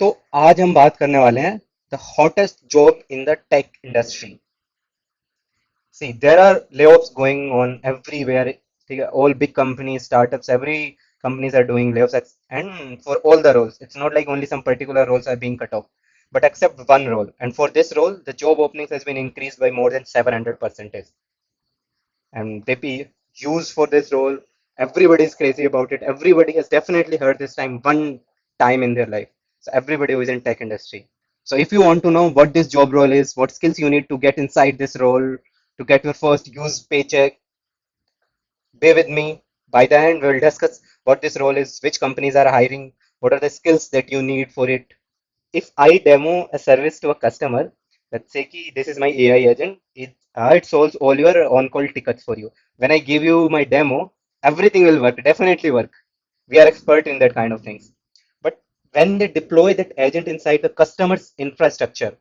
तो आज हम बात करने वाले हैं the hottest job in the tech industry. See, there are layoffs going on everywhere. ठीक है, all big companies, startups, every companies are doing layoffs, and for all the roles. It's not like only some particular roles are being cut off, but except one role. And for this role, the job openings has been increased by more than 700%. And they be used for this role. Everybody is crazy about it. Everybody has definitely heard this time one time in their life. So everybody who is in tech industry. So if you want to know what this job role is, what skills you need to get inside this role to get your first use paycheck, bear with me. By the end, we'll discuss what this role is, which companies are hiring, what are the skills that you need for it. If I demo a service to a customer, let's say ki this is my AI agent, it solves all your on-call tickets for you. When I give you my demo, everything will work, definitely work. We are expert in that kind of things. But when they deploy that agent inside the customer's infrastructure,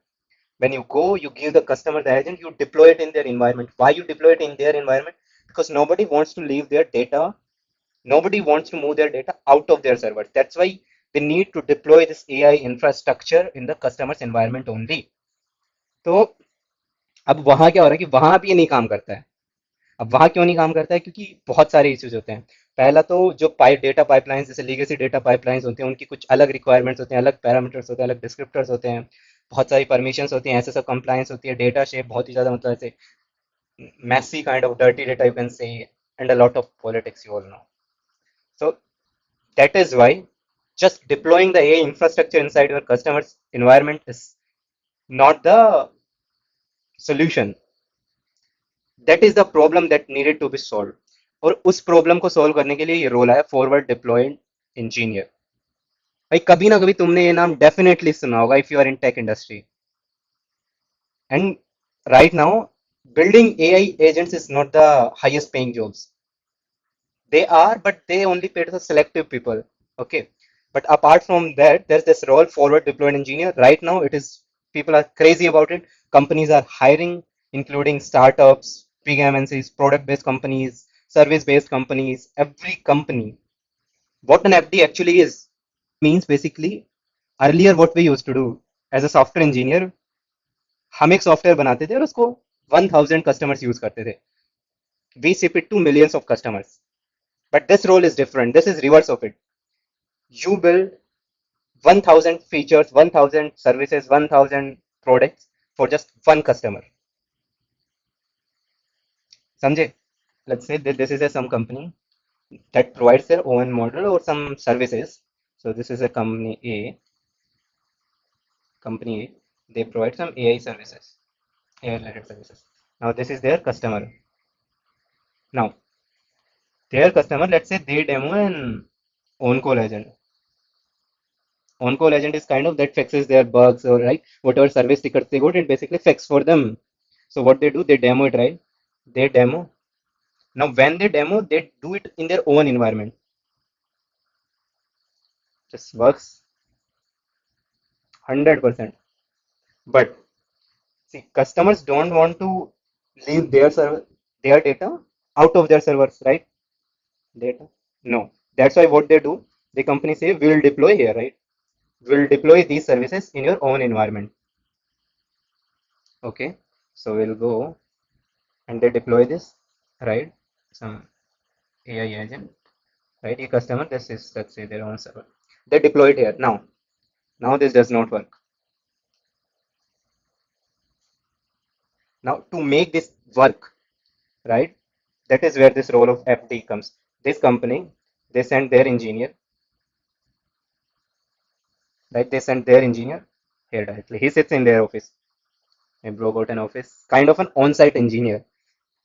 when you go, you give the customer the agent, you deploy it in their environment. Why you deploy it in their environment? Because nobody wants to leave their data. Nobody wants to move their data out of their servers. That's why they need to deploy this AI infrastructure in the customer's environment only. तो अब वहां क्या हो रहा है कि वहां भी ये नहीं काम करता है। अब वहां क्यों नहीं काम करता है? क्योंकि बहुत सारे इश्यूज होते हैं। पहला तो जो डेटा पाइपलाइंस जैसे लीगेसी डेटा पाइपलाइंस होते हैं, उनकी कुछ अलग रिक्वायरमेंट्स होते हैं, अलग पैरामीटर्स होते हैं, अलग डिस्क्रिप्टर्स होते हैं, बहुत सारी परमिशंस होती हैं, ऐसे सब कंप्लायंस होती है, डेटा शेप बहुत ही ज्यादा मतलब ऐसे messy kind of dirty data you can say, and a lot of politics you all know. So that is why just deploying the AI infrastructure inside your customer's environment is not the solution. That is the problem that needed to be solved. और उस problem को solve करने के लिए ये role है forward diploid engineer. भाई कभी ना कभी तुमने ये नाम डेफिनेटली सुना होगा if you are in tech industry. And right now building AI agents is not the highest paying jobs. They are, but they only pay to the selective people. Okay. But apart from that, there's this role forward deployed engineer. Right now, it is people are crazy about it. Companies are hiring, including startups, big MNCs, product based companies, service based companies, every company. What an FD actually is. Means basically earlier what we used to do as a software engineer, हम एक software बनाते थे और उसको 1000 customers use करते थे. We ship it to millions of customers. But this role is different. This is reverse of it. You build 1000 features, 1000 services, 1000 products for just one customer. Samjhe? Let's say that this is some company that provides their own model or some services. So this is a company A. Company A. They provide some AI services, AI related services. Now this is their customer. Now their customer, let's say they demo an on-call agent. On-call agent is kind of that fixes their bugs or right whatever service tickets they got, it basically fix for them. So what they do, they demo it, right? They demo. Now when they demo, they do it in their own environment. Just works 100%. But see, customers don't want to leave their server, their data out of their servers, right? Data. No. That's why what they do, the company say we will deploy here, right? We'll deploy these services in your own environment. Okay. So we'll go and they deploy this, right? Some AI agent, right? A customer, this is let's say their own server. They deploy it here. Now this does not work. Now to make this work, right? That is where this role of FD comes. This company, they send their engineer, right? They send their engineer here directly. He sits in their office. A bro got an office, kind of an on-site engineer.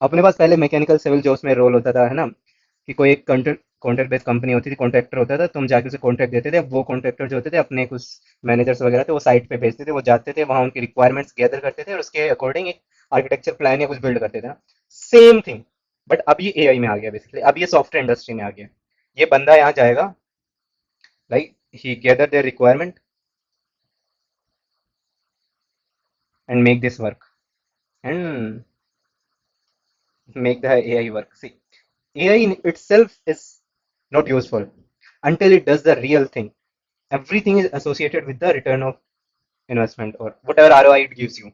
अपने पास पहले mechanical civil jobs में role होता था, है ना, कि कोई एक कॉन्ट्रैक्ट कॉन्ट्रैक्ट बेस्ड कंपनी होती थी, कॉन्ट्रैक्टर होता था, तुम जाके उसे कॉन्ट्रैक्ट देते थे, अब वो कॉन्ट्रैक्टर जो होते थे अपने कुछ मैनेजर्स वगैरह थे वो साइट पे भेजते थे, वो जाते थे वहां उनकी रिक्वायरमेंट्स गैदर करते थे और उसके अकॉर्डिंग एक आर्किटेक्चर प्लान या कुछ बिल्ड करते थे ना। Same thing. बट अब ये एआई में आ गया, बेसिकली अब ये सॉफ्टवेयर इंडस्ट्री में आ गया। ये बंदा यहाँ जाएगा, like he gather their requirement and make this work and make the AI work. See, AI in itself is not useful until it does the real thing. Everything is associated with the return of investment or whatever ROI it gives you.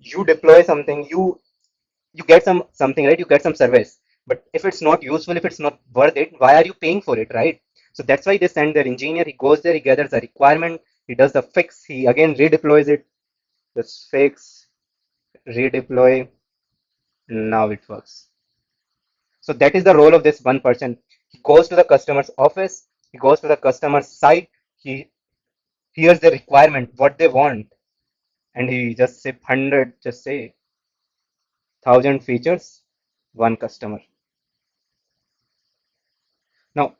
You deploy something, you get something, right? You get some service, but if it's not useful, if it's not worth it, why are you paying for it, right? So that's why they send their engineer. He goes there, he gathers a requirement, he does the fix, he again redeploys it. Just fix, redeploy, now it works. So that is the role of this one person. He goes to the customer's office, he goes to the customer's site, he hears the requirement, what they want, and he just say 100, just say 1,000 features, one customer. Now,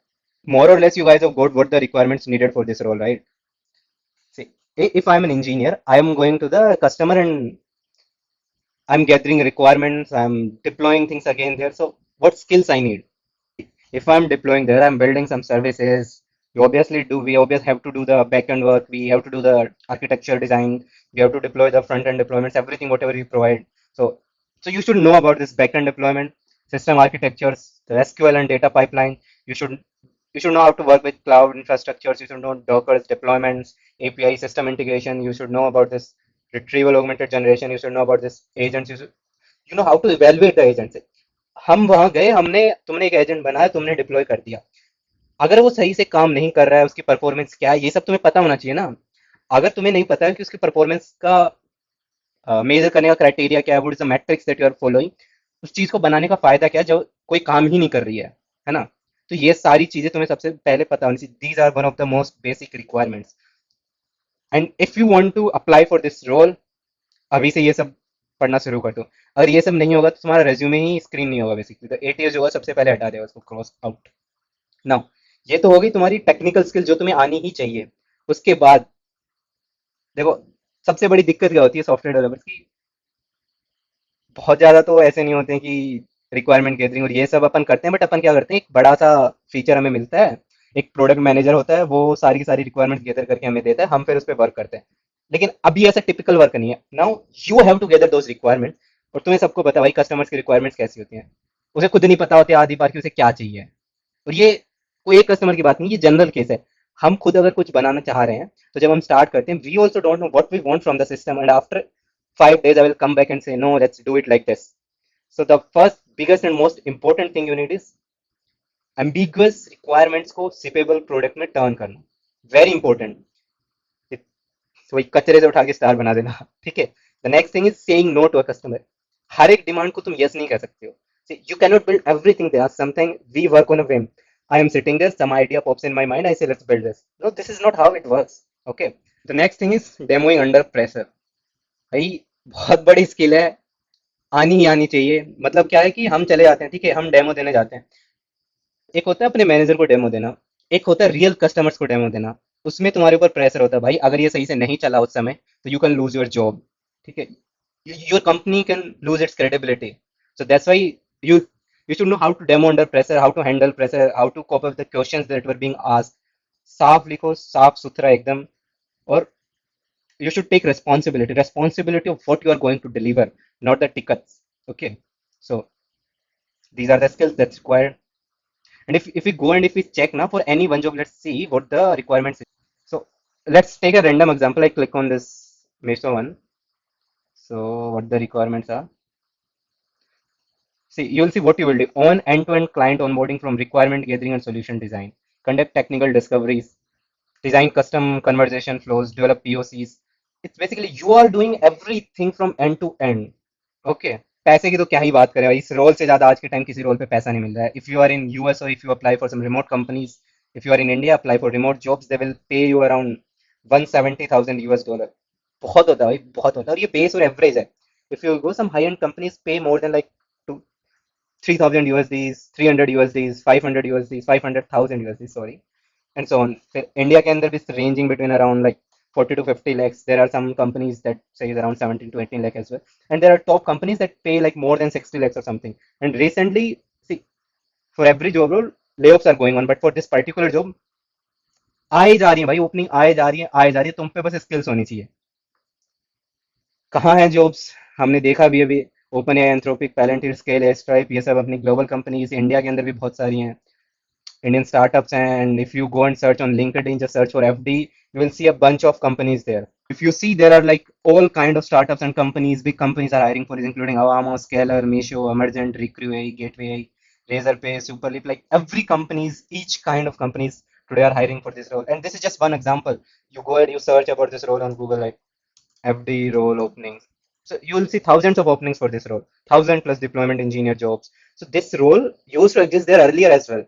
more or less, you guys have got what the requirements needed for this role, right? See, if I'm an engineer, I am going to the customer and I'm gathering requirements, I'm deploying things again there. So, what skills I need? If I'm deploying there, I'm building some services. We obviously have to do the backend work. We have to do the architecture design. We have to deploy the front end deployments, everything, whatever you provide. So, so you should know about this backend deployment, system architectures, the SQL and data pipeline. You should you should know how to work with cloud infrastructures. You should know Docker's deployments, API system integration. You should know about this retrieval augmented generation. You should know about this agents. You know how to evaluate the agents. हम वहां गए, हमने तुमने एक agent बनाया, तुमने deploy कर दिया, अगर वो सही से काम नहीं कर रहा है, उसकी परफॉर्मेंस क्या है, ये सब तुम्हें पता होना चाहिए ना। अगर तुम्हें नहीं पता है कि उसकी परफॉर्मेंस का मेजर करने का क्राइटेरिया क्या है, what is the metrics that you are following, उस चीज को बनाने का फायदा क्या है जब कोई काम ही नहीं कर रही है ना। तो ये सारी चीजें तुम्हें सबसे पहले पता होनी चाहिए। These are one of the most basic requirements, and if you want to apply for this role, अभी से ये सब पढ़ना शुरू कर दो। अगर ये सब नहीं होगा तो तुम्हारा रेज्यूमे ही स्क्रीन नहीं होगा, बेसिकली तो एटीएस जो होगा सबसे पहले हटा देगा उसको, क्रॉस आउट। नाउ, ये तो हो गई तुम्हारी टेक्निकल स्किल जो तुम्हें आनी ही चाहिए। उसके बाद देखो, सबसे बड़ी दिक्कत क्या होती है सॉफ्टवेयर डेवलपर्स की, बहुत ज्यादा तो ऐसे नहीं होते हैं कि रिक्वायरमेंट गैदरिंग और ये सब अपन करते हैं, बट अपन क्या करते हैं, एक बड़ा सा फीचर हमें मिलता है, एक प्रोडक्ट मैनेजर होता है, वो सारी की सारी रिक्वायरमेंट गैदर करके हमें देता है, हम फिर उस पर वर्क करते हैं। लेकिन अभी ऐसा टिपिकल वर्क नहीं है। Now you have to gather those requirement, और तुम्हें सबको पता है भाई कस्टमर्स की रिक्वायरमेंट्स कैसी होती हैं। उसे खुद नहीं पता होती आधी बार कि उसे क्या चाहिए। और ये कोई एक कस्टमर की बात नहीं, ये जनरल केस है। हम खुद अगर कुछ बनाना चाह रहे हैं, तो जब हम स्टार्ट करते हैं, we also don't know what we want from the system, and after 5 days I will come back and say no, let's do it like this. So the first biggest and most important thing you need is ambiguous requirements को shippable product में turn करना, very important। तो वही कचरे से उठा के star बना देना, ठीक है। The next thing is saying no to a customer. हर एक डिमांड को तुम यस नहीं कह सकते हो। You can not build everything there, something we work on a whim। I am sitting there, some idea pops in my mind, I say let's build this। No, this is not how it works, okay। the next thing is demoing under pressure। भाई बहुत बड़ी skill है, आनी ही आनी चाहिए। मतलब क्या है कि हम चले जाते हैं, ठीक है, हम डेमो देने जाते हैं। एक होता है अपने मैनेजर को डेमो देना, एक होता है रियल कस्टमर्स को डेमो देना। उसमें तुम्हारे ऊपर प्रेशर होता है भाई, अगर ये सही से नहीं चला उस समय, तो you can lose your job, ठीक है। Your company can lose its credibility. So that's why you you should know how to demo under pressure, how to handle pressure, how to cope up the questions that were being asked. साफ लिखो, साफ सुथरा एकदम। और you should take responsibility of what you are going to deliver, not the tickets, okay। So these are the skills that's required। and if we go and if we check now for any one job, let's see what the requirements is। So let's take a random example. I click on this meso one, so what the requirements are, see, you'll see what you will do: on end-to-end client onboarding from requirement gathering and solution design, conduct technical discoveries, design custom conversation flows, develop POCs। It's basically you are doing everything from end to end, okay। पैसे की तो क्या ही बात करें भाई, इस role से ज्यादा आज के टाइम किसी रोल पे पैसा नहीं मिल रहा है। If you are in US और if you apply for some remote companies, if you are in India apply for remote jobs, they will pay you around 170,000 US dollar. बहुत होता है भाई, बहुत होता है, और ये बेस और एवरेज है। If you go some high end companies pay more than like 3,000 USDs, 300 USDs, 500 USDs, 500,000 USDs, sorry, and so on। फिर इंडिया के अंदर भी ranging between around like 40 to 50 lakhs। There are some companies that say around 17 to 18 lakh as well, and there are top companies that pay like more than 60 lakhs or something। And recently, see, for every job role, layoffs are going on, but for this particular job, आए जा रही है भाई, opening आए जा रही है, आए जा रही है। तुम पे बस स्किल्स होनी चाहिए। कहाँ है जॉब्स, हमने देखा भी अभी, OpenAI, Anthropic, Palantir, Scale, Stripe, ये सब अपनी ग्लोबल कंपनीज, इंडिया के अंदर भी बहुत सारी हैं। Indian startups. And if you go and search on LinkedIn, just search for FD, you will see a bunch of companies there. If you see, there are like all kind of startups and companies, big companies are hiring for this, including Avamo, Scalar, Meesho, Emergent, Recruit, Gateway, Razorpay, Superleap. Like every companies, each kind of companies today are hiring for this role. And this is just one example. You go and you search about this role on Google, like FD role openings. So you will see thousands of openings for this role, 1,000 plus deployment engineer jobs. So this role used to exist there earlier as well,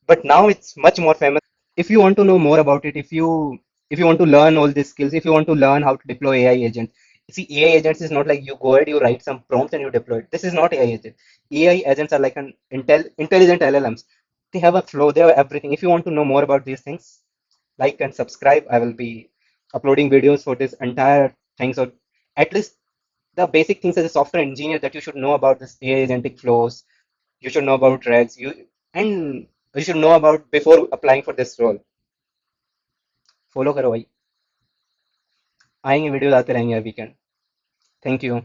but now it's much more famous. If you want to know more about it, if you want to learn all these skills, if you want to learn how to deploy AI agents, see, AI agents is not like you go ahead, you write some prompts and you deploy it. This is not AI agent. AI agents are like an intelligent LLMs. They have a flow, they have everything. If you want to know more about these things, like and subscribe. I will be uploading videos for this entire thing. So at least the basic things as a software engineer that you should know about this AI agentic flows. You should know about regs. And you should know about before applying for this role. Follow करो भाई, आएंगे videos आते रहेंगे हर weekend. Thank you.